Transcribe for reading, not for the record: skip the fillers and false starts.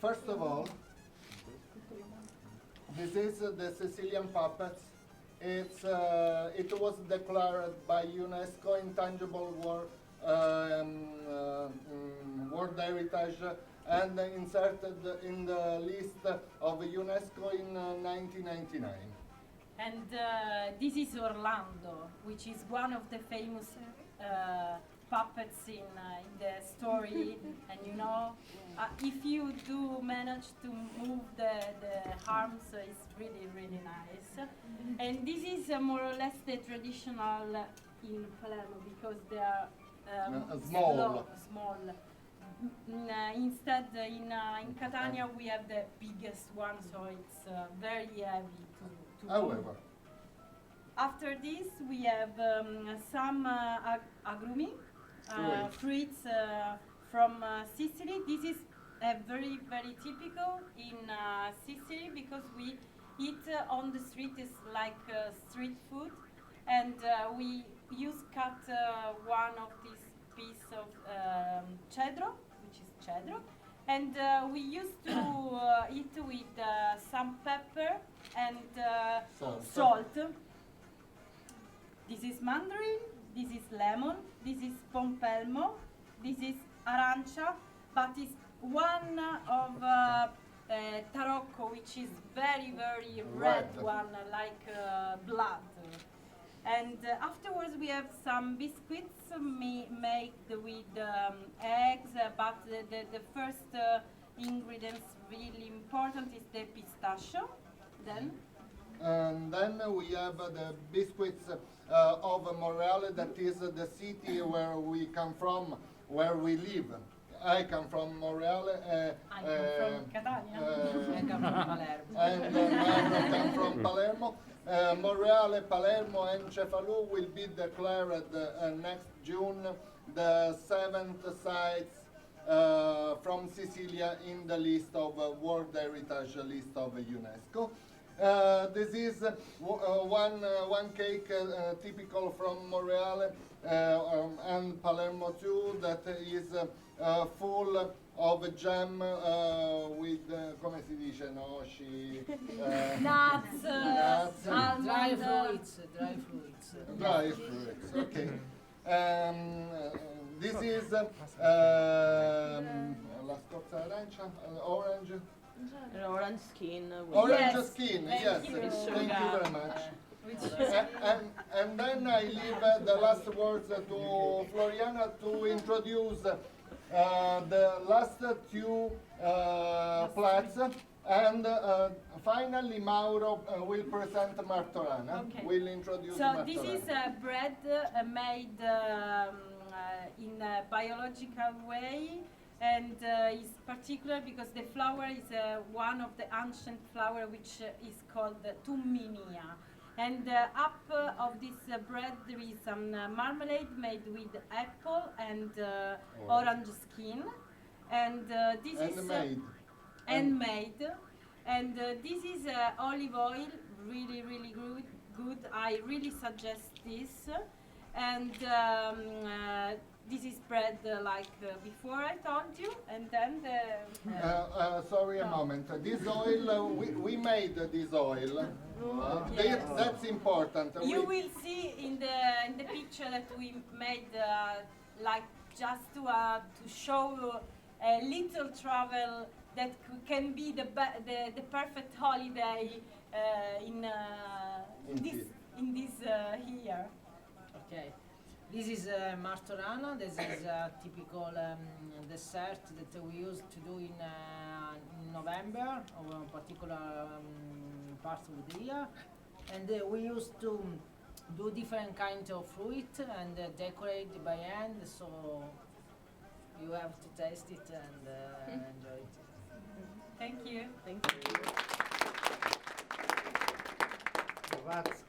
First of all, this is the Sicilian puppets. It was declared by UNESCO Intangible World Heritage and inserted in the list of UNESCO in 1999. And this is Orlando, which is one of the famous puppets in the story. And you know, if you do manage to move the arms, it's really, really nice. And this is more or less the traditional in Palermo, because they are small. Instead, in Catania, we have the biggest one, so it's very heavy to However, after this, we have some agrumi, fruits from Sicily. This is very, very typical in Sicily, because we eat on the street. It's like street food, and we cut one of these piece of cedro, which is cedro, and we used to eat with some pepper and salt. This is mandarin, this is lemon, this is pompelmo, this is arancia, but it's one of tarocco, which is very, very red one, like blood. And afterwards we have some biscuits made with eggs, but the first ingredients really important is the pistachio. And then we have the biscuits of Monreale, that is the city where we come from, where we live. I come from Monreale. I come from Catania. I come from Palermo. And Mauro come from Palermo. Monreale, Palermo and Cefalù will be declared next June the 7th sites from Sicilia in the list of World Heritage list of UNESCO. This is one cake typical from Monreale and Palermo too, that is full of jam with, come si dice, noci? Nuts, Dry almond. fruits. Okay. This is la scorza arancia, orange. Orange skin. Orange skin, thank yes. you. Thank you very much. And then I leave the last words to Floriana to introduce the last two plats, and finally Mauro will present Martorana. Okay. Will introduce So Martorana. this is bread made in a biological way, and is particular because the flour is one of the ancient flour, which is called tumminia. And up of this bread there is some marmalade made with apple and orange skin, and this is handmade. And this is olive oil, really, really good. I really suggest this. And this is bread like before I told you, and then the... sorry, a moment. This oil, we made this oil. That's important. You will see in the picture that we made, like just to show a little travel that can be the perfect holiday in this year. Okay. This is Martorana. This is a typical dessert that we used to do in November, or a particular part of the year. And we used to do different kinds of fruit and decorate by hand. So you have to taste it and enjoy it. Thank you. Thank you. Grazie.